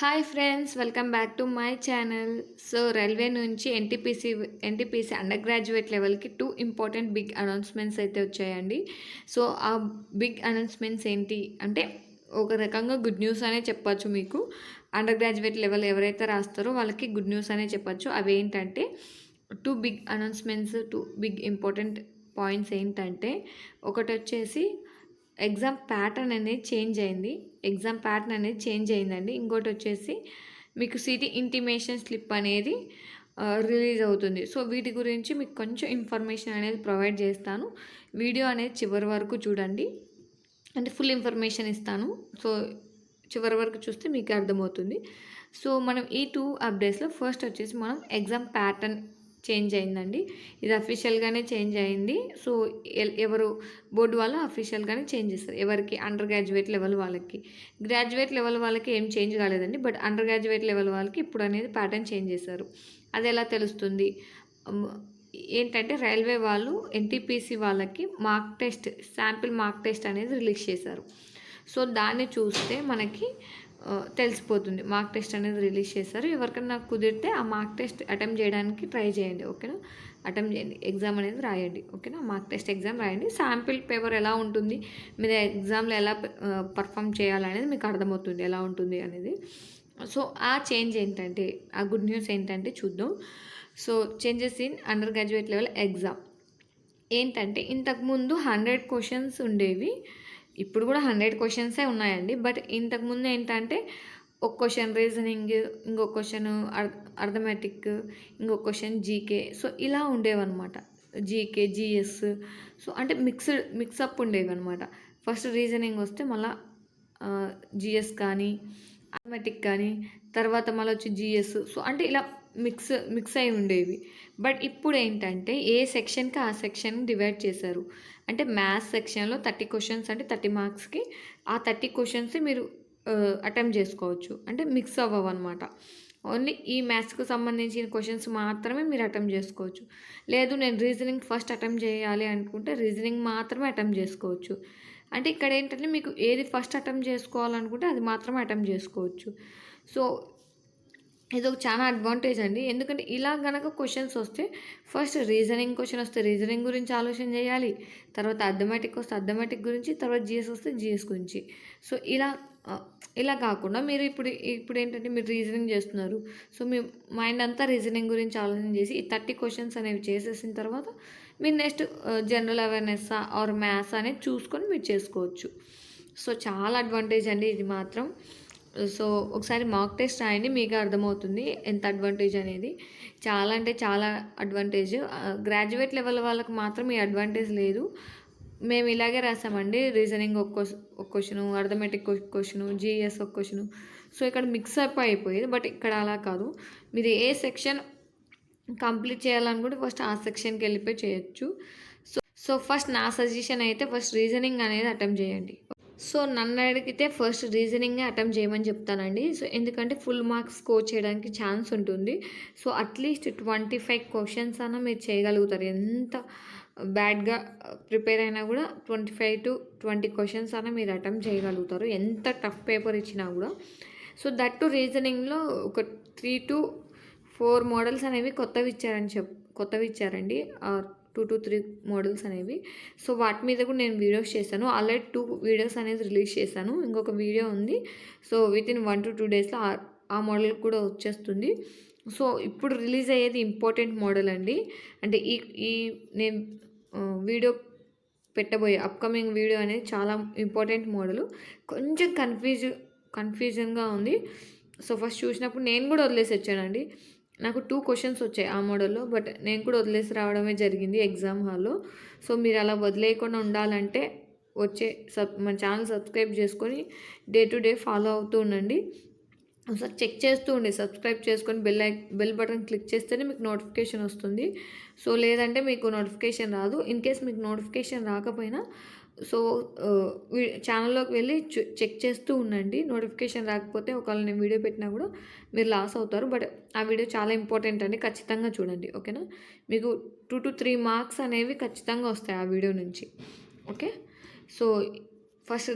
Hi friends, welcome back to my channel. So railway నుంచి NTPC under graduate లెవెల్కి 2 important big announcements అయితే వచ్చాయండి. So ఆ big announcements ఏంటి అంటే ఒక రకంగా గుడ్ న్యూస్ అనే చెప్పచ్చు. మీకు అండర్ గ్రాడ్యుయేట్ లెవెల్ ఎవరైతే రాస్తారో వాళ్ళకి గుడ్ న్యూస్ అనే చెప్పచ్చు. అవి ఏంటంటే 2 big announcements, 2 big important points ఏంటంటే, ఒకటి వచ్చేసి ఎగ్జామ్ ప్యాటర్న్ అనేది చేంజ్ అయిందండి. ఇంకోటి వచ్చేసి మీకు సిటీ ఇంటిమేషన్ స్లిప్ అనేది రిలీజ్ అవుతుంది. సో వీటి గురించి మీకు కొంచెం ఇన్ఫర్మేషన్ అనేది ప్రొవైడ్ చేస్తాను. వీడియో అనేది చివరి వరకు చూడండి, అంటే ఫుల్ ఇన్ఫర్మేషన్ ఇస్తాను. సో చివరి వరకు చూస్తే మీకు అర్థమవుతుంది. సో మనం ఈ 2 అప్డేట్స్లో ఫస్ట్ వచ్చేసి మనం ఎగ్జామ్ ప్యాటర్న్ చేంజ్ అయిందండి. ఇది అఫీషియల్గానే చేంజ్ అయింది. సో ఎవరు బోర్డు వాళ్ళు అఫీషియల్గానే చేంజ్ చేస్తారు. ఎవరికి? అండర్ గ్రాడ్యుయేట్ లెవెల్ వాళ్ళకి. గ్రాడ్యుయేట్ లెవెల్ వాళ్ళకి ఏం చేంజ్ కాలేదండి, బట్ అండర్ గ్రాడ్యుయేట్ లెవెల్ వాళ్ళకి ఇప్పుడు అనేది ప్యాటర్న్ చేంజ్ చేశారు. అది ఎలా తెలుస్తుంది ఏంటంటే, రైల్వే వాళ్ళు ఎన్టీపీసీ వాళ్ళకి శాంపిల్ మార్క్ టెస్ట్ అనేది రిలీజ్ చేశారు. సో దాన్ని చూస్తే మనకి తెలిసిపోతుంది. మార్క్ టెస్ట్ అనేది రిలీజ్ చేశారు. ఎవరికైనా కుదిరితే ఆ మార్క్ టెస్ట్ అటెంప్ట్ చేయడానికి ట్రై చేయండి, ఓకేనా. అటెంప్ట్ చేయండి, ఎగ్జామ్ అనేది రాయండి, ఓకేనా. మార్క్ టెస్ట్ ఎగ్జామ్ రాయండి. శాంపిల్ పేపర్ ఎలా ఉంటుంది, మీరు ఎగ్జామ్లో ఎలా పర్ఫామ్ చేయాలనేది మీకు అర్థమవుతుంది ఎలా ఉంటుంది అనేది. సో ఆ చేంజ్ ఏంటంటే, ఆ గుడ్ న్యూస్ ఏంటంటే చూద్దాం. So changes in under graduate level exam ఏంటంటే, ఇంతకుముందు 100 క్వశ్చన్స్ ఉండేవి. ఇప్పుడు కూడా 100 క్వశ్చన్సే ఉన్నాయండి. బట్ ఇంతకుముందు ఏంటంటే, ఒక క్వశ్చన్ రీజనింగ్, ఇంకొక క్వశ్చన్ అర్థమెటిక్, ఇంకొక క్వశ్చన్ జీకే. సో ఇలా ఉండేవన్నమాట. GK, GS. సో అంటే మిక్సప్ ఉండేవి అనమాట. ఫస్ట్ రీజనింగ్ వస్తే మళ్ళీ జిఎస్ కానీ, అర్థమెటిక్ కానీ, తర్వాత మళ్ళీ వచ్చి జిఎస్. సో అంటే ఇలా మిక్స్ అయి ఉండేవి. బట్ ఇప్పుడు ఏంటంటే, ఏ సెక్షన్కి ఆ సెక్షన్ డివైడ్ చేశారు. అంటే మ్యాథ్స్ సెక్షన్లో 30 క్వశ్చన్స్ అంటే 30 మార్క్స్కి ఆ 30 క్వశ్చన్స్ మీరు అటెంప్ట్ చేసుకోవచ్చు. అంటే మిక్స్ అవ్వవన్నమాట. ఓన్లీ ఈ మ్యాథ్స్కి సంబంధించిన క్వశ్చన్స్ మాత్రమే మీరు అటెంప్ట్ చేసుకోవచ్చు. లేదు నేను రీజనింగ్ ఫస్ట్ అటెంప్ట్ చేయాలి అనుకుంటే రీజనింగ్ మాత్రమే అటెంప్ట్ చేసుకోవచ్చు. అంటే ఇక్కడ ఏంటంటే, మీకు ఏది ఫస్ట్ అటెంప్ట్ చేసుకోవాలనుకుంటే అది మాత్రమే అటెంప్ట్ చేసుకోవచ్చు. సో ఇది ఒక చాలా అడ్వాంటేజ్ అండి. ఎందుకంటే ఇలా గనక క్వశ్చన్స్ వస్తే, ఫస్ట్ రీజనింగ్ క్వశ్చన్ వస్తే రీజనింగ్ గురించి ఆలోచన చేయాలి, తర్వాత అర్థమెటిక్ వస్తే అర్థమెటిక్ గురించి, తర్వాత జిఎస్ వస్తే జిఎస్ గురించి. సో ఇలా కాకుండా మీరు ఇప్పుడు ఏంటంటే, మీరు రీజనింగ్ చేస్తున్నారు. సో మీ మైండ్ అంతా రీజనింగ్ గురించి ఆలోచన చేసి ఈ 30 క్వశ్చన్స్ అనేవి చేసేసిన తర్వాత మీరు next general awareness are maths అనేది చూసుకొని మీరు చేసుకోవచ్చు. సో చాలా అడ్వాంటేజ్ అండి ఇది మాత్రం. సో ఒకసారి మాక్ టెస్ట్ రాయండి, మీకు అర్థమవుతుంది ఎంత అడ్వాంటేజ్ అనేది. చాలా అంటే చాలా అడ్వాంటేజ్. గ్రాడ్యుయేట్ లెవెల్ వాళ్ళకి మాత్రం ఈ అడ్వాంటేజ్ లేదు. మేము ఇలాగే రాసామండి. రీజనింగ్ ఒక క్వశ్చను, అర్థమెటిక్ క్వశ్చను, జిఎస్ ఒక క్వశ్చను. సో ఇక్కడ మిక్సప్ అయిపోయేది. బట్ ఇక్కడ అలా కాదు. మీరు ఏ సెక్షన్ కంప్లీట్ చేయాలనుకుంటే ఫస్ట్ ఆ సెక్షన్కి వెళ్ళిపోయి చేయొచ్చు. సో ఫస్ట్ నా సజెషన్ అయితే ఫస్ట్ రీజనింగ్ అనేది అటెంప్ట్ చేయండి. సో నన్ను అడిగితే ఫస్ట్ రీజనింగే అటెంప్ట్ చేయమని చెప్తానండి. సో ఎందుకంటే ఫుల్ మార్క్స్ స్కోర్ చేయడానికి ఛాన్స్ ఉంటుంది. సో అట్లీస్ట్ 25 క్వశ్చన్స్ అన్నా మీరు చేయగలుగుతారు. ఎంత బ్యాడ్గా ప్రిపేర్ అయినా కూడా 25 to 20 క్వశ్చన్స్ అన్నా మీరు అటెంప్ట్ చేయగలుగుతారు, ఎంత టఫ్ పేపర్ ఇచ్చినా కూడా. సో దట్ టు రీజనింగ్లో ఒక 3 to 4 మోడల్స్ అనేవి కొత్తవి ఇచ్చారండి. 2 to 3 మోడల్స్ అనేవి. సో వాటి మీద కూడా నేను వీడియోస్ చేశాను. ఆల్రెడీ 2 వీడియోస్ అనేది రిలీజ్ చేశాను. ఇంకొక వీడియో ఉంది. సో వితిన్ 1 to 2 డేస్లో ఆ మోడల్ కూడా వచ్చేస్తుంది. సో ఇప్పుడు రిలీజ్ అయ్యేది ఇంపార్టెంట్ మోడల్ అండి. అంటే ఈ నేను వీడియో పెట్టబోయే అప్కమింగ్ వీడియో అనేది చాలా ఇంపార్టెంట్ మోడల్. కొంచెం కన్ఫ్యూజన్గా ఉంది. సో ఫస్ట్ చూసినప్పుడు నేను కూడా వదిలేసి వచ్చానండి. నాకు 2 క్వశ్చన్స్ వచ్చాయి ఆ మోడల్లో, బట్ నేను కూడా వదిలేసి రావడమే జరిగింది ఎగ్జామ్ హాల్లో. సో మీరు అలా వదిలేయకుండా ఉండాలంటే మన ఛానల్ సబ్స్క్రైబ్ చేసుకొని డే టు డే ఫాలో అవుతూ ఉండండి. ఒకసారి చెక్ చేస్తూ ఉండి సబ్స్క్రైబ్ చేసుకొని బెల్ బటన్ క్లిక్ చేస్తేనే మీకు నోటిఫికేషన్ వస్తుంది. సో లేదంటే మీకు నోటిఫికేషన్ రాదు. ఇన్ కేస్ మీకు నోటిఫికేషన్ రాకపోయినా సో ఛానల్లోకి వెళ్ళి చెక్ చేస్తూ ఉండండి. నోటిఫికేషన్ రాకపోతే ఒకవేళ నేను వీడియో పెట్టినా కూడా మీరు లాస్ అవుతారు. బట్ ఆ వీడియో చాలా ఇంపార్టెంట్ అండి, ఖచ్చితంగా చూడండి, ఓకేనా. మీకు 2 to 3 మార్క్స్ అనేవి ఖచ్చితంగా వస్తాయి ఆ వీడియో నుంచి, okay. So first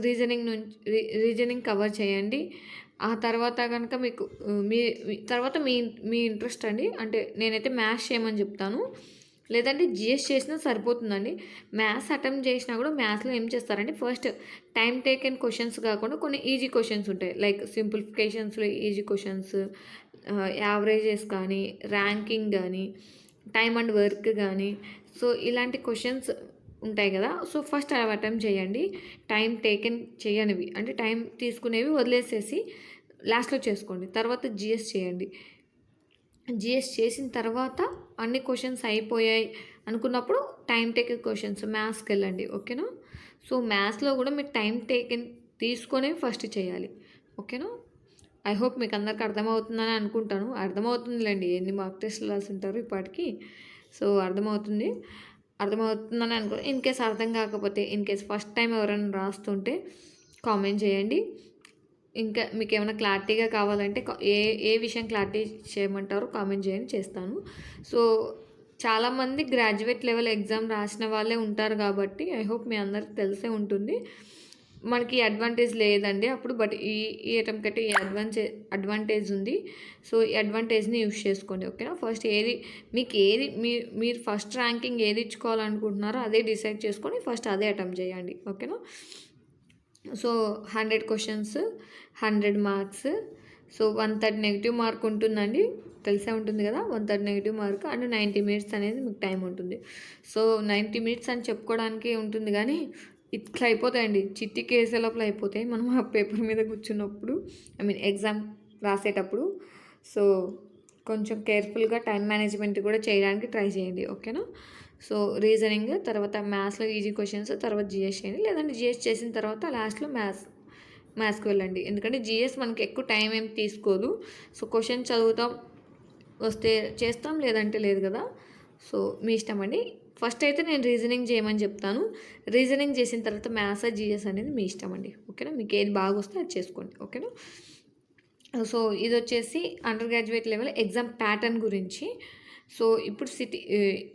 reasoning cover చేయండి. ఆ తర్వాత కనుక మీకు మీ తర్వాత మీ ఇంట్రెస్ట్ అండి. అంటే నేనైతే మ్యాథ్స్ చేయమని చెప్తాను. లేదంటే జీఎస్ చేసినా సరిపోతుందండి. మ్యాథ్స్ అటెంప్ట్ చేసినా కూడా మ్యాథ్స్‌లో ఏం చేస్తారంటే ఫస్ట్ టైమ్ టేకెన్ క్వెషన్స్ కాకుండా కొన్ని ఈజీ క్వెషన్స్ ఉంటాయి. లైక్ సింప్లిఫికేషన్స్‌లో ఈజీ క్వెషన్స్, యావరేజెస్ కానీ, ర్యాంకింగ్ గానీ, టైమ్ అండ్ వర్క్ గానీ, సో ఇలాంటి క్వెషన్స్ ఉంటాయి కదా! సో ఫస్ట్ అవి అటెంప్ట్ చేయండి. టైమ్ టేకెన్ చేయనివి అంటే టైం తీసుకునేవి వదిలేసేసి లాస్ట్‌లో చేసుకోండి. తర్వాత జీఎస్ చేయండి. జీఎస్ చేసిన తర్వాత అన్ని క్వెషన్స్ అయిపోయాయి అనుకున్నప్పుడు టైమ్ టేకెన్ క్వెషన్స్ మ్యాథ్స్‌కెళ్ళండి. ఓకేనా? సో మ్యాథ్స్‌లో కూడా మీరు టైమ్ టేకెన్ తీసుకొనే ఫస్ట్ చేయాలి. ఓకేనా? ఐ హోప్ మీకు అందరికి అర్థమవుతుందని అనుకుంటాను. అర్థమవుతుందిలేండి. ఎన్ని మాక్ టెస్ట్‌లు రాసుంటారు ఇప్పటికి. సో అర్థమవుతుందని ఇన్‌కేస్ అర్థం కాకపోతే, ఇన్‌కేస్ ఫస్ట్ టైం ఎవరైనా రాస్తుంటే కామెంట్ చేయండి. ఇంకా మీకేమైనా క్లారిటీగా కావాలంటే ఏ విషయం క్లారిటీ చేయమంటారో కామెంట్ చేయండి, చేస్తాను. సో చాలామంది గ్రాడ్యుయేట్ లెవెల్ ఎగ్జామ్ రాసిన వాళ్ళే ఉంటారు కాబట్టి ఐ హోప్ మీ అందరికి తెలిసే ఉంటుంది. మనకి అడ్వాంటేజ్ లేదండి అప్పుడు. బట్ ఈ అటెంప్ట్‌కి అయితే ఈ అడ్వాంటేజ్ ఉంది. సో ఈ అడ్వాంటేజ్‌ని యూజ్ చేసుకోండి. ఓకేనా? ఫస్ట్ మీరు ఫస్ట్ ర్యాంకింగ్ ఏది ఇచ్చుకోవాలనుకుంటున్నారో అదే డిసైడ్ చేసుకొని ఫస్ట్ అదే అటెంప్ట్ చేయండి. ఓకేనా? So 100 questions, 100 marks. So 130 negative mark ఉంటుందండి. తెలిసే ఉంటుంది కదా! 130 నెగిటివ్ మార్క్ అండ్ 90 మినిట్స్ అనేది మీకు టైం ఉంటుంది. సో 90 మినిట్స్ అని చెప్పుకోవడానికి ఉంటుంది కానీ ఇట్లా అయిపోతాయండి. చిట్టికేసే లోపల అయిపోతాయి. మనం ఆ పేపర్ మీద కూర్చున్నప్పుడు, ఎగ్జామ్ రాసేటప్పుడు. సో కొంచెం కేర్ఫుల్గా టైం మేనేజ్మెంట్ కూడా చేయడానికి ట్రై చేయండి. ఓకేనా? సో రీజనింగ్, తర్వాత మ్యాథ్స్లో ఈజీ క్వెషన్స్, తర్వాత జీఎస్ చేయండి. లేదంటే జీఎస్ చేసిన తర్వాత లాస్ట్లో మ్యాథ్స్కి వెళ్ళండి. ఎందుకంటే జీఎస్ మనకి ఎక్కువ టైం ఏం తీసుకోదు. సో క్వశ్చన్ చదువుతాం, వస్తే చేస్తాం, లేదంటే లేదు కదా! సో మీ ఇష్టం అండి. ఫస్ట్ అయితే నేను రీజనింగ్ చేయమని చెప్తాను. రీజనింగ్ చేసిన తర్వాత మ్యాథ్స్, జీఎస్ అనేది మీ ఇష్టం అండి. ఓకేనా? మీకు ఏది బాగా వస్తే అది చేసుకోండి. ఓకేనా? సో ఇది వచ్చేసి under graduate level exam pattern గురించి. సో ఇప్పుడు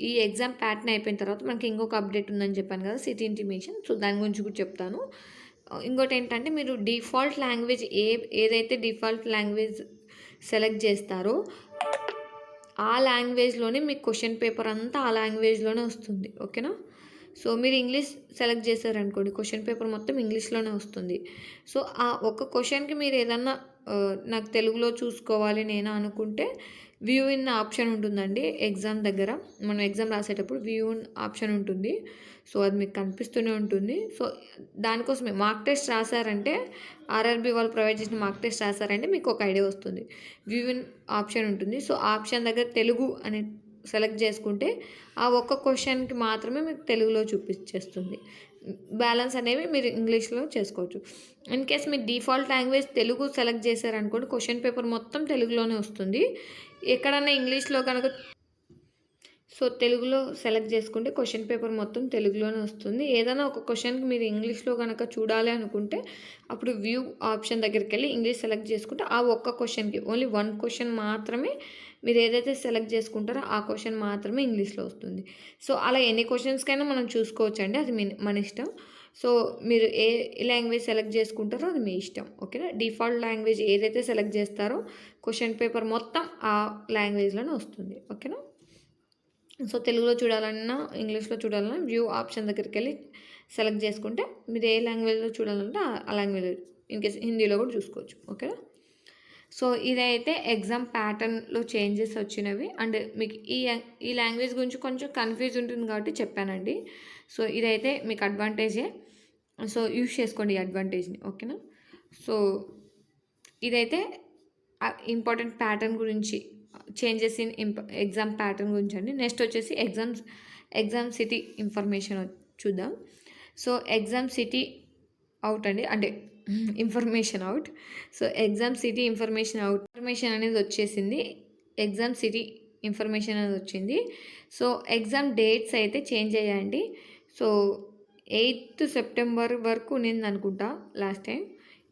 ఈ ఎగ్జామ్ ప్యాటర్న్ అయిపోయిన తర్వాత మనకి ఇంకొక అప్డేట్ ఉందని చెప్పాను కదా, సిటీ ఇంటిమేషన్. సో దాని గురించి కూడా చెప్తాను. ఇంకోటి ఏంటంటే మీరు డిఫాల్ట్ లాంగ్వేజ్ ఏదైతే డిఫాల్ట్ లాంగ్వేజ్ సెలెక్ట్ చేస్తారో ఆ లాంగ్వేజ్లోనే మీకు క్వశ్చన్ పేపర్ అంతా ఆ లాంగ్వేజ్లోనే వస్తుంది. ఓకేనా? సో మీరు ఇంగ్లీష్ సెలెక్ట్ చేశారనుకోండి, క్వశ్చన్ పేపర్ మొత్తం ఇంగ్లీష్లోనే వస్తుంది. సో ఆ ఒక్క క్వశ్చన్కి మీరు ఏదన్నా నాకు తెలుగులో చూసుకోవాలి నేను అనుకుంటే వ్యూ ఇన్ ఆప్షన్ ఉంటుందండి ఎగ్జామ్ దగ్గర. మనం ఎగ్జామ్ రాసేటప్పుడు వ్యూ ఇన్ ఆప్షన్ ఉంటుంది. సో అది మీకు కనిపిస్తూనే ఉంటుంది. సో దానికోసమే మార్క్ టెస్ట్ రాశారంటే, ఆర్ఆర్బీ వాళ్ళు ప్రొవైడ్ చేసిన మార్క్ టెస్ట్ రాశారంటే మీకు ఒక ఐడియా వస్తుంది. వ్యూ ఇన్ ఆప్షన్ ఉంటుంది. సో ఆప్షన్ దగ్గర తెలుగు అని సెలెక్ట్ చేసుకుంటే ఆ ఒక్క క్వశ్చన్కి మాత్రమే మీకు తెలుగులో చూపించేస్తుంది. బ్యాలెన్స్ అనేవి మీరు ఇంగ్లీష్లో చేసుకోవచ్చు. ఇన్ కేస్ మీరు డిఫాల్ట్ లాంగ్వేజ్ తెలుగు సెలెక్ట్ చేశారనుకోండి, క్వశ్చన్ పేపర్ మొత్తం తెలుగులోనే వస్తుంది. ఎక్కడన్నా ఇంగ్లీష్లో కనుక సో తెలుగులో సెలెక్ట్ చేసుకుంటే క్వశ్చన్ పేపర్ మొత్తం తెలుగులోనే వస్తుంది. ఏదైనా ఒక క్వశ్చన్కి మీరు ఇంగ్లీష్లో కనుక చూడాలి అనుకుంటే అప్పుడు వ్యూ ఆప్షన్ దగ్గరికి వెళ్ళి ఇంగ్లీష్ సెలెక్ట్ చేసుకుంటే ఆ ఒక్క క్వశ్చన్కి ఓన్లీ వన్ క్వశ్చన్ మాత్రమే మీరు ఏదైతే సెలెక్ట్ చేసుకుంటారో ఆ క్వశ్చన్ మాత్రమే ఇంగ్లీష్లో వస్తుంది. సో అలా ఎన్ని క్వశ్చన్స్కైనా మనం చూసుకోవచ్చండి, అది మన ఇష్టం. సో మీరు ఏ లాంగ్వేజ్ సెలెక్ట్ చేసుకుంటారో అది మీ ఇష్టం. ఓకేనా? డిఫాల్ట్ లాంగ్వేజ్ ఏదైతే సెలెక్ట్ చేస్తారో క్వశ్చన్ పేపర్ మొత్తం ఆ లాంగ్వేజ్లోనే వస్తుంది. ఓకేనా? సో తెలుగులో చూడాలన్నా ఇంగ్లీష్లో చూడాలన్నా వ్యూ ఆప్షన్ దగ్గరికి వెళ్ళి సెలెక్ట్ చేసుకుంటే మీరు ఏ లాంగ్వేజ్లో చూడాలంటే ఆ లాంగ్వేజ్, ఇన్కేస్ హిందీలో కూడా చూసుకోవచ్చు. ఓకేనా? సో ఇదైతే ఎగ్జామ్ ప్యాటర్న్లో చేంజెస్ వచ్చినవి. అండ్ మీకు ఈ లాంగ్వేజ్ గురించి కొంచెం కన్ఫ్యూజ్ ఉంటుంది కాబట్టి చెప్పానండి. సో ఇదైతే మీకు అడ్వాంటేజే. సో యూజ్ చేసుకోండి ఈ అడ్వాంటేజ్ని. ఓకేనా? సో ఇదైతే ఇంపార్టెంట్ ప్యాటర్న్ గురించి, చేంజెస్ ఇన్ ఎగ్జామ్ ప్యాటర్న్ గురించి అండి. నెక్స్ట్ వచ్చేసి ఎగ్జామ్ సిటీ ఇన్ఫర్మేషన్ చూద్దాం. సో ఎగ్జామ్ సిటీ అవుట్ అండి, అంటే information out. So exam city information అనేది వచ్చేసింది. ఎగ్జామ్ సిటీ ఇన్ఫర్మేషన్ అనేది వచ్చింది. సో ఎగ్జామ్ డేట్స్ అయితే చేంజ్ అయ్యాయండి. సో 8th సెప్టెంబర్ వరకు ఉన్నింది అనుకుంటా లాస్ట్ టైం.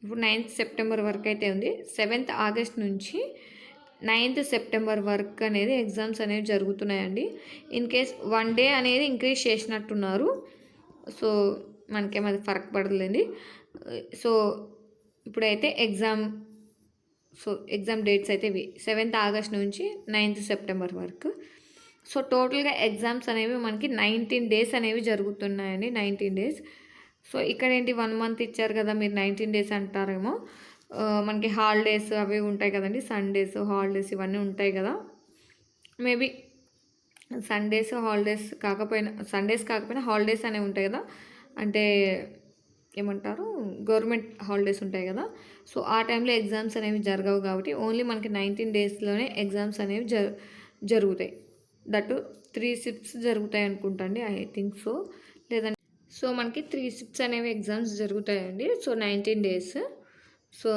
ఇప్పుడు 9th సెప్టెంబర్ వరకు అయితే ఉంది. 7th ఆగస్ట్ నుంచి 9th సెప్టెంబర్ వరకు అనేది ఎగ్జామ్స్ అనేవి జరుగుతున్నాయండి. ఇన్ కేస్ 1 డే అనేది ఇంక్రీజ్ చేసినట్టున్నారు. సో మనకేమది ఫరక్ పడలేండి. సో ఇప్పుడైతే ఎగ్జామ్ సో ఎగ్జామ్ డేట్స్ అయితే ఇవి 7th ఆగస్ట్ నుంచి 9th సెప్టెంబర్ వరకు. సో టోటల్గా ఎగ్జామ్స్ అనేవి మనకి 19 డేస్ అనేవి జరుగుతున్నాయండి. 19 డేస్. సో ఇక్కడ ఏంటి 1 మంత్ ఇచ్చారు కదా, మీరు 19 డేస్ అంటారేమో. మనకి హాలిడేస్ అవి ఉంటాయి కదండి, సండేస్ హాలిడేస్ ఇవన్నీ ఉంటాయి కదా. మేబీ సండేస్ కాకపోయినా హాలిడేస్ అనేవి ఉంటాయి కదా, అంటే ఏమంటారు, గవర్నమెంట్ హాలిడేస్ ఉంటాయి కదా. సో ఆ టైంలో ఎగ్జామ్స్ అనేవి జరగవు కాబట్టి ఓన్లీ మనకి 19 డేస్లోనే ఎగ్జామ్స్ అనేవి జరుగుతాయి. దట్టు 3 షిఫ్ట్స్ జరుగుతాయి అనుకుంటా అండి, ఐ థింక్ సో. లేదంటే సో మనకి 3 షిఫ్ట్స్ అనేవి ఎగ్జామ్స్ జరుగుతాయండి. So 19 days. సో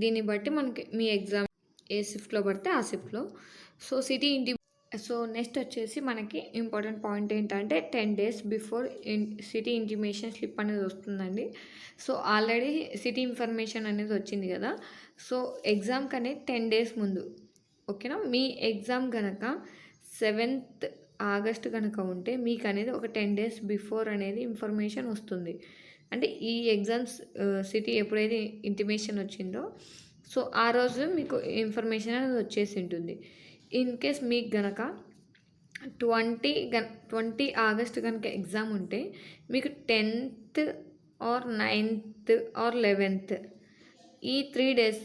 దీన్ని బట్టి మనకి మీ ఎగ్జామ్ ఏ షిఫ్ట్లో పడితే ఆ షిఫ్ట్లో. సో సో నెక్స్ట్ వచ్చేసి మనకి ఇంపార్టెంట్ పాయింట్ ఏంటంటే 10 days before city intimation slip అనేది వస్తుందండి. సో ఆల్రెడీ సిటీ ఇన్ఫర్మేషన్ అనేది వచ్చింది కదా. సో ఎగ్జామ్కి అనేది 10 డేస్ ముందు, ఓకేనా. మీ ఎగ్జామ్ కనుక 7th ఆగస్ట్ కనుక ఉంటే మీకు అనేది ఒక 10 డేస్ బిఫోర్ అనేది ఇన్ఫర్మేషన్ వస్తుంది. అంటే ఈ ఎగ్జామ్స్ సిటీ ఎప్పుడైతే ఇంటిమేషన్ వచ్చిందో సో ఆ రోజు మీకు ఇన్ఫర్మేషన్ అనేది వచ్చేసి ఉంటుంది. ఇన్ కేస్ మీకు గనక 20 ఆగస్ట్ కనుక ఎగ్జామ్ ఉంటే మీకు 10th are 9th are 11th ఈ 3 డేస్,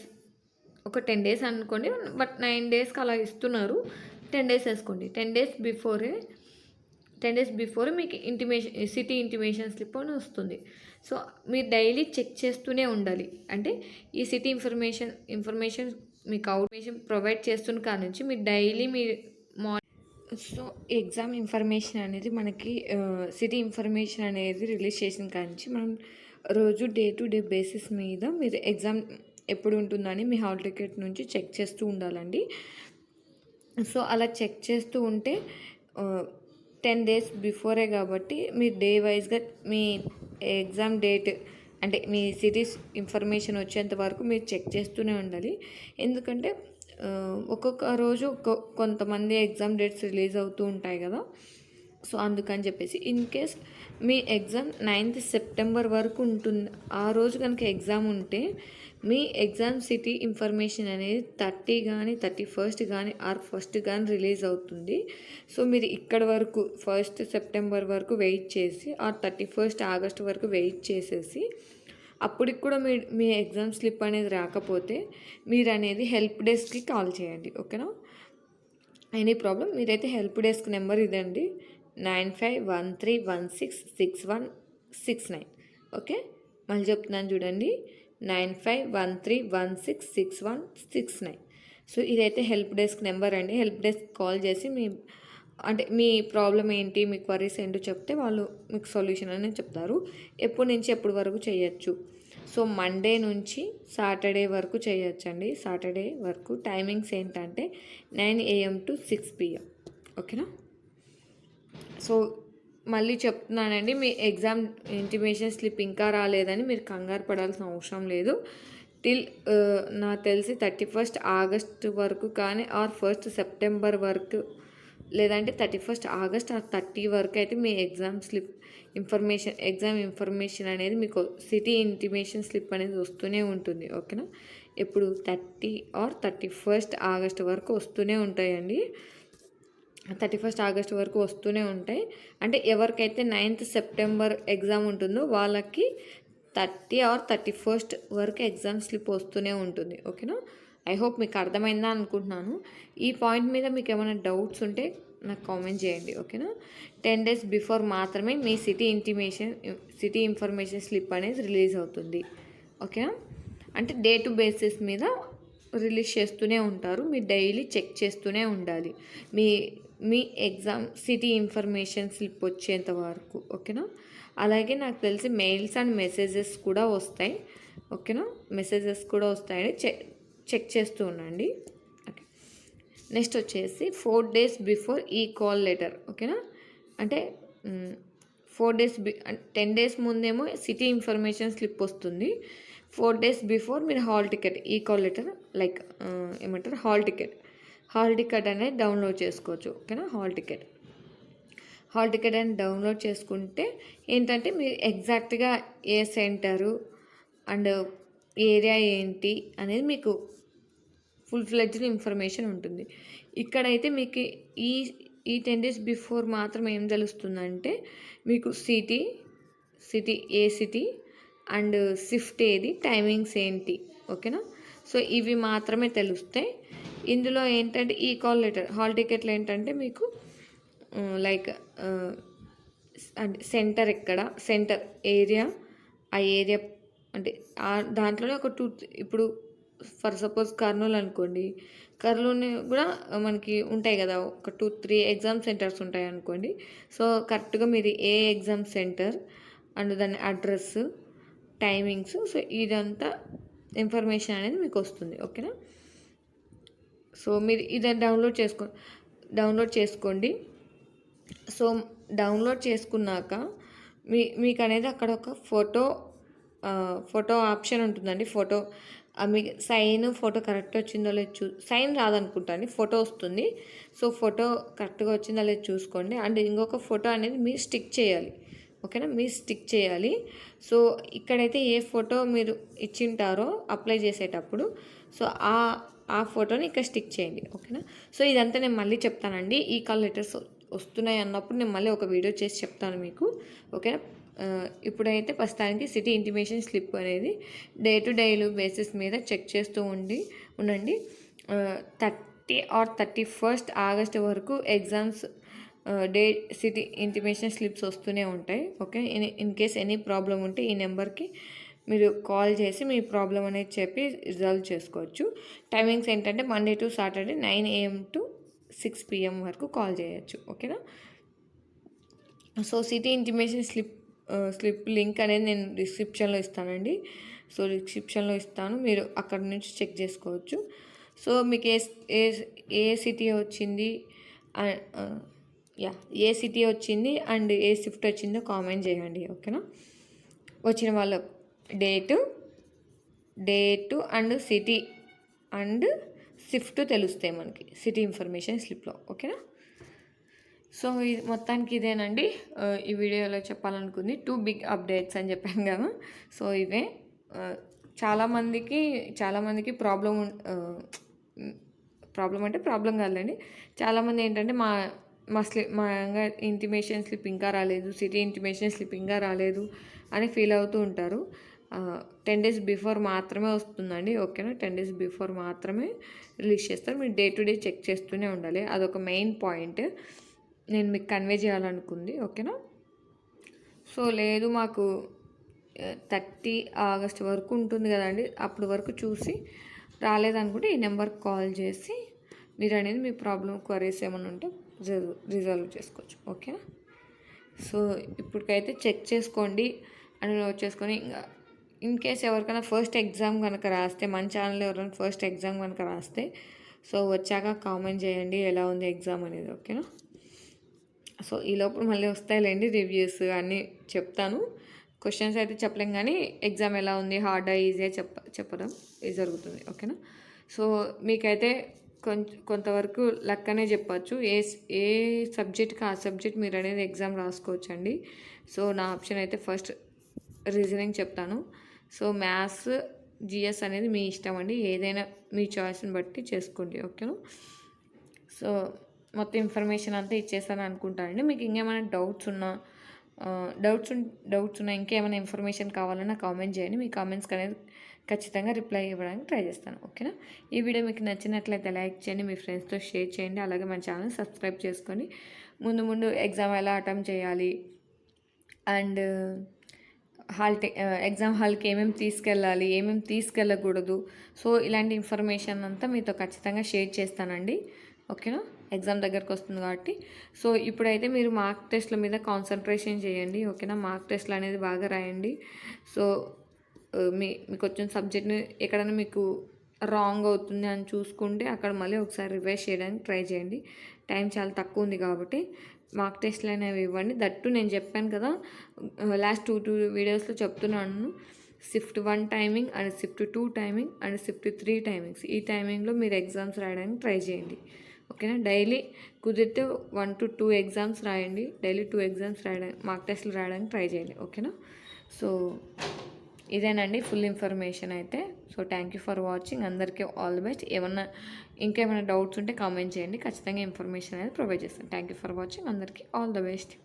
ఒక 10 డేస్ అనుకోండి, బట్ 9 డేస్కి అలా ఇస్తున్నారు. 10 డేస్ వేసుకోండి. 10 డేస్ బిఫోర్ మీకు సిటీ ఇంటిమేషన్ స్లిప్ అని వస్తుంది. సో మీరు డైలీ చెక్ చేస్తూనే ఉండాలి. అంటే ఈ సిటీ ఇన్ఫర్మేషన్ మీకు అవుట్మేషన్ ప్రొవైడ్ చేస్తున్న కాడ నుంచి మీరు డైలీ సో ఎగ్జామ్ ఇన్ఫర్మేషన్ అనేది మనకి సిటీ ఇన్ఫర్మేషన్ అనేది రిలీజ్ చేసిన కాడ నుంచి మనం రోజు డే టు డే బేసిస్ మీద మీరు ఎగ్జామ్ ఎప్పుడు ఉంటుందని మీ హాల్ టికెట్ నుంచి చెక్ చేస్తూ ఉండాలండి. సో అలా చెక్ చేస్తూ ఉంటే 10 డేస్ బిఫోరే కాబట్టి మీరు డే వైజ్గా మీ ఎగ్జామ్ డేట్ అంటే మీ సిటీస్ ఇన్ఫర్మేషన్ వచ్చేంత వరకు మీరు చెక్ చేస్తూనే ఉండాలి. ఎందుకంటే ఒక్కొక్క రోజు కొంతమంది ఎగ్జామ్ డేట్స్ రిలీజ్ అవుతూ ఉంటాయి కదా. సో అందుకని చెప్పేసి in case me exam 9th September వరకు ఉంటుంది, ఆ రోజు కనుక ఎగ్జామ్ ఉంటే మీ ఎగ్జామ్ సిటీ ఇన్ఫర్మేషన్ అనేది 30 కానీ 31st కానీ ఆర్ 1st కానీ రిలీజ్ అవుతుంది. సో మీరు ఇక్కడ వరకు 1st సెప్టెంబర్ వరకు వెయిట్ చేసి ఆర్ 31st ఆగస్ట్ వరకు వెయిట్ చేసేసి అప్పటికి కూడా మీ ఎగ్జామ్ స్లిప్ అనేది రాకపోతే మీరు అనేది హెల్ప్ డెస్క్కి కాల్ చేయండి, ఓకేనా. ఎనీ ప్రాబ్లం మీరైతే హెల్ప్ డెస్క్ నెంబర్ ఇదండి, 9513166169. ఓకే, మళ్ళీ చెప్తున్నాను చూడండి, 9513166169. సో ఇదైతే హెల్ప్ డెస్క్ నెంబర్ అండి. హెల్ప్ డెస్క్ కాల్ చేసి మీ ప్రాబ్లం ఏంటి, మీ క్వరీస్ ఏంటో చెప్తే వాళ్ళు మీకు సొల్యూషన్ అనేది చెప్తారు. ఎప్పటి నుంచి ఎప్పటి వరకు చేయొచ్చు. సో మండే నుంచి సాటర్డే వరకు చేయొచ్చండి. సాటర్డే వరకు టైమింగ్స్ ఏంటంటే 9 AM to 6 PM, ఓకేనా. సో మళ్ళీ చెప్తున్నానండి, మీ ఎగ్జామ్ ఇంటిమేషన్ స్లిప్ ఇంకా రాలేదని మీరు కంగారు పడాల్సిన అవసరం లేదు. నాకు తెలిసి 31st ఆగస్ట్ వరకు కానీ ఆర్ 1st సెప్టెంబర్ వరకు, లేదంటే 31st ఆగస్ట్ ఆర్ 30 వరకు అయితే మీ ఎగ్జామ్ ఇన్ఫర్మేషన్ అనేది మీకు సిటీ ఇంటిమేషన్ స్లిప్ అనేది వస్తూనే ఉంటుంది, ఓకేనా. ఇప్పుడు 30 ఆర్ 31st ఆగస్ట్ వరకు వస్తూనే ఉంటాయండి. 31st ఆగస్ట్ వరకు వస్తూనే ఉంటాయి. అంటే ఎవరికైతే 9th సెప్టెంబర్ ఎగ్జామ్ ఉంటుందో వాళ్ళకి 30 ఆర్ 31st వరకు ఎగ్జామ్ స్లిప్ వస్తూనే ఉంటుంది, ఓకేనా. ఐ హోప్ మీకు అర్థమైందా అనుకుంటున్నాను. ఈ పాయింట్ మీద మీకు ఏమైనా డౌట్స్ ఉంటే నాకు కామెంట్ చేయండి, ఓకేనా. 10 డేస్ బిఫోర్ మాత్రమే మీ సిటీ ఇన్ఫర్మేషన్ స్లిప్ అనేది రిలీజ్ అవుతుంది, ఓకేనా. అంటే డే టు బేసిస్ మీద రిలీజ్ చేస్తూనే ఉంటారు. మీరు డైలీ చెక్ చేస్తూనే ఉండాలి మీ ఎగ్జామ్ సిటీ ఇన్ఫర్మేషన్ స్లిప్ వచ్చేంత వరకు, ఓకేనా. అలాగే నాకు తెలిసి మెయిల్స్ అండ్ మెసేజెస్ కూడా వస్తాయి, ఓకేనా. మెసేజెస్ కూడా వస్తాయని చెక్ చేస్తూ ఉండండి, ఓకే. నెక్స్ట్ వచ్చేసి 4 డేస్ బిఫోర్ ఈ కాల్ లెటర్, ఓకేనా. అంటే 10 డేస్ ముందేమో సిటీ ఇన్ఫర్మేషన్ స్లిప్ వస్తుంది. 4 డేస్ బిఫోర్ మీరు హాల్ టికెట్ ఈ కాల్ లెటర్ లైక్ ఏమంటారు హాల్ టికెట్ అనేది డౌన్లోడ్ చేసుకోవచ్చు, ఓకేనా. హాల్ టికెట్ అని డౌన్లోడ్ చేసుకుంటే ఏంటంటే మీరు ఎగ్జాక్ట్గా ఏ సెంటరు అండ్ ఏరియా ఏంటి అనేది మీకు ఫుల్ ఫ్లెడ్జ్డ్ ఇన్ఫర్మేషన్ ఉంటుంది. ఇక్కడైతే మీకు ఈ ఈ 10 days బిఫోర్ మాత్రం ఏం తెలుస్తుందంటే మీకు city A city and shift ఏది, టైమింగ్స్ ఏంటి, ఓకేనా. సో ఇవి మాత్రమే తెలుస్తాయి. ఇందులో ఏంటంటే ఈ కాల్ లెటర్ హాల్ టికెట్లు ఏంటంటే మీకు లైక్ అంటే సెంటర్ ఎక్కడ, సెంటర్ ఏరియా, ఆ ఏరియా అంటే దాంట్లోనే ఒక 2 ఇప్పుడు ఫర్ సపోజ్ కర్నూలు అనుకోండి, కర్నూలు కూడా మనకి ఉంటాయి కదా, ఒక 2-3 ఎగ్జామ్ సెంటర్స్ ఉంటాయి అనుకోండి. సో కరెక్ట్గా మీరు ఏ ఎగ్జామ్ సెంటర్ అండ్ దాని అడ్రస్, టైమింగ్స్, సో ఇదంతా ఇన్ఫర్మేషన్ అనేది మీకు వస్తుంది, ఓకేనా. సో మీరు ఇది డౌన్లోడ్ చేసుకోండి. సో డౌన్లోడ్ చేసుకున్నాక మీకు అనేది అక్కడ ఒక ఫోటో ఆప్షన్ ఉంటుందండి. మీకు ఫోటో కరెక్ట్ వచ్చిందో లేదు సైన్ రాదనుకుంటా అండి, ఫోటో వస్తుంది. సో ఫోటో కరెక్ట్గా వచ్చిందో లేదు చూసుకోండి. అండ్ ఇంకొక ఫోటో అనేది మీరు స్టిక్ చేయాలి, ఓకేనా. మీరు స్టిక్ చేయాలి. సో ఇక్కడైతే ఏ ఫోటో మీరు ఇచ్చింటారో అప్లై చేసేటప్పుడు, సో ఆ ఫోటోని ఇక్కడ స్టిక్ చేయండి, ఓకేనా. సో ఇదంతా నేను మళ్ళీ చెప్తానండి. ఈ కాల్ లెటర్స్ వస్తున్నాయి అన్నప్పుడు నేను మళ్ళీ ఒక వీడియో చేసి చెప్తాను మీకు, ఓకేనా. ఇప్పుడైతే ప్రస్తుతానికి సిటీ ఇంటిమేషన్ స్లిప్ అనేది డే టు డే బేసిస్ మీద చెక్ చేస్తూ ఉండండి. 30 or 31st August వరకు ఎగ్జామ్స్ సిటీ ఇంటిమేషన్ స్లిప్స్ వస్తూనే ఉంటాయి, okay. In case any problem ఉంటే ఈ నెంబర్కి మీరు కాల్ చేసి మీ ప్రాబ్లం అనేది చెప్పి రిజాల్వ్ చేసుకోవచ్చు. టైమింగ్స్ ఏంటంటే Monday to Saturday 9 AM to 6 PM వరకు కాల్ చేయొచ్చు, ఓకేనా. So city intimation slip link అనేది నేను డిస్క్రిప్షన్లో ఇస్తానండి. సో డిస్క్రిప్షన్లో ఇస్తాను, మీరు అక్కడ నుంచి చెక్ చేసుకోవచ్చు. సో మీకు ఏ సిటీ వచ్చింది, ఏ సిటీ వచ్చింది అండ్ ఏ షిఫ్ట్ వచ్చిందో కామెంట్ చేయండి, ఓకేనా. వచ్చిన వాళ్ళ date and city and shift తెలుస్తాయి మనకి సిటీ ఇన్ఫర్మేషన్ స్లిప్లో, ఓకేనా. సో ఇది మొత్తానికి ఇదేనండి ఈ వీడియోలో చెప్పాలనుకుంది. 2 big అప్డేట్స్ అని చెప్పాను కదా. సో ఇవే చాలామందికి ప్రాబ్లం అంటే ప్రాబ్లం కాదులేండి. చాలామంది ఏంటంటే మా ఇంటిమేషన్ స్లిప్ ఇంకా రాలేదు, సిటీ ఇంటిమేషన్ స్లిప్ ఇంకా రాలేదు అని ఫీల్ అవుతూ ఉంటారు. 10 days బిఫోర్ మాత్రమే వస్తుందండి, ఓకేనా. 10 days బిఫోర్ మాత్రమే రిలీజ్ చేస్తారు. మీరు డే టు డే చెక్ చేస్తూనే ఉండాలి. అదొక మెయిన్ పాయింట్ నేను మీకు కన్వే చేయాలనుకుంది, ఓకేనా. సో లేదు మాకు 30 August వరకు ఉంటుంది కదండి, అప్పటి వరకు చూసి రాలేదనుకుంటే ఈ నెంబర్కి కాల్ చేసి మీరు అనేది మీ ప్రాబ్లం క్వరీస్ ఏమైనా ఉంటే రిజాల్వ్ చేసుకోవచ్చు, ఓకేనా. సో ఇప్పటికైతే చెక్ చేసుకోండి అని నోట్ చేసుకొని, ఇంకా ఇన్ కేస్ ఎవరికైనా ఫస్ట్ ఎగ్జామ్ కనుక రాస్తే, మన ఛానల్లో ఎవరైనా ఫస్ట్ ఎగ్జామ్ కనుక రాస్తే సో వచ్చాక కామెంట్ చేయండి ఎలా ఉంది ఎగ్జామ్ అనేది, ఓకేనా. సో ఈ లోపల మళ్ళీ వస్తాయిలేండి రివ్యూస్ అన్నీ చెప్తాను. క్వశ్చన్స్ అయితే చెప్పలేం కానీ ఎగ్జామ్ ఎలా ఉంది, హార్డా ఈజీగా చెప్పడం ఇది జరుగుతుంది, ఓకేనా. సో మీకైతే కొంతవరకు లక్ అనే చెప్పచ్చు. ఏ సబ్జెక్ట్కి ఆ సబ్జెక్ట్ మీరు అనేది ఎగ్జామ్ రాసుకోవచ్చు అండి. సో నా ఆప్షన్ అయితే ఫస్ట్ రీజనింగ్ చెప్తాను. సో మ్యాథ్స్, జిఎస్ అనేది మీ ఇష్టం అండి, ఏదైనా మీ చాయిస్ని బట్టి చేసుకోండి, ఓకేనా. సో మొత్తం ఇన్ఫర్మేషన్ అంతా ఇచ్చేస్తాను అనుకుంటానండి. మీకు ఇంకేమైనా డౌట్స్ ఉన్నా ఇంకేమైనా ఇన్ఫర్మేషన్ కావాలన్నా కామెంట్ చేయండి. మీ కామెంట్స్కి అనేది ఖచ్చితంగా రిప్లై ఇవ్వడానికి ట్రై చేస్తాను, ఓకేనా. ఈ వీడియో మీకు నచ్చినట్లయితే లైక్ చేయండి, మీ ఫ్రెండ్స్తో షేర్ చేయండి, అలాగే మన ఛానల్ సబ్స్క్రైబ్ చేసుకొని ముందు ఎగ్జామ్ ఎలా అటెంప్ట్ చేయాలి అండ్ ఎగ్జామ్ హాల్కి ఏమేమి తీసుకెళ్ళాలి, ఏమేమి తీసుకెళ్ళకూడదు, సో ఇలాంటి ఇన్ఫర్మేషన్ అంతా మీతో ఖచ్చితంగా షేర్ చేస్తానండి, ఓకేనా. ఎగ్జామ్ దగ్గరకు వస్తుంది కాబట్టి. సో ఇప్పుడైతే మీరు మార్క్ టెస్ట్ల మీద కాన్సన్ట్రేషన్ చేయండి, ఓకేనా. మార్క్ టెస్ట్లు అనేది బాగా రాయండి. సో మీకు వచ్చిన సబ్జెక్ట్ని ఎక్కడైనా మీకు రాంగ్ అవుతుంది అని చూసుకుంటే అక్కడ మళ్ళీ ఒకసారి రివైజ్ చేయడానికి ట్రై చేయండి. టైం చాలా తక్కువ ఉంది కాబట్టి మార్క్ టెస్ట్లు అనేవి ఇవ్వండి. దట్టు నేను చెప్పాను కదా లాస్ట్ 2 వీడియోస్లో చెప్తున్నాను, shift 1 timing and shift 2 timing and shift 3 timings. ఈ టైమింగ్లో మీరు ఎగ్జామ్స్ రాయడానికి ట్రై చేయండి, ఓకేనా. డైలీ కుదిరితే 1 to 2 ఎగ్జామ్స్ రాయండి. డైలీ 2 ఎగ్జామ్స్ మార్క్ టెస్ట్లు రాయడానికి ట్రై చేయండి, ఓకేనా. సో ఇదేనండి ఫుల్ ఇన్ఫర్మేషన్ అయితే. So thank you for watching. అందరికీ ఆల్ ది బెస్ట్. ఇంకేమైనా డౌట్స్ ఉంటే కామెంట్ చేయండి, ఖచ్చితంగా ఇన్ఫర్మేషన్ అనేది ప్రొవైడ్ చేస్తాను. Thank you for watching. అందరికీ ఆల్ ది బెస్ట్.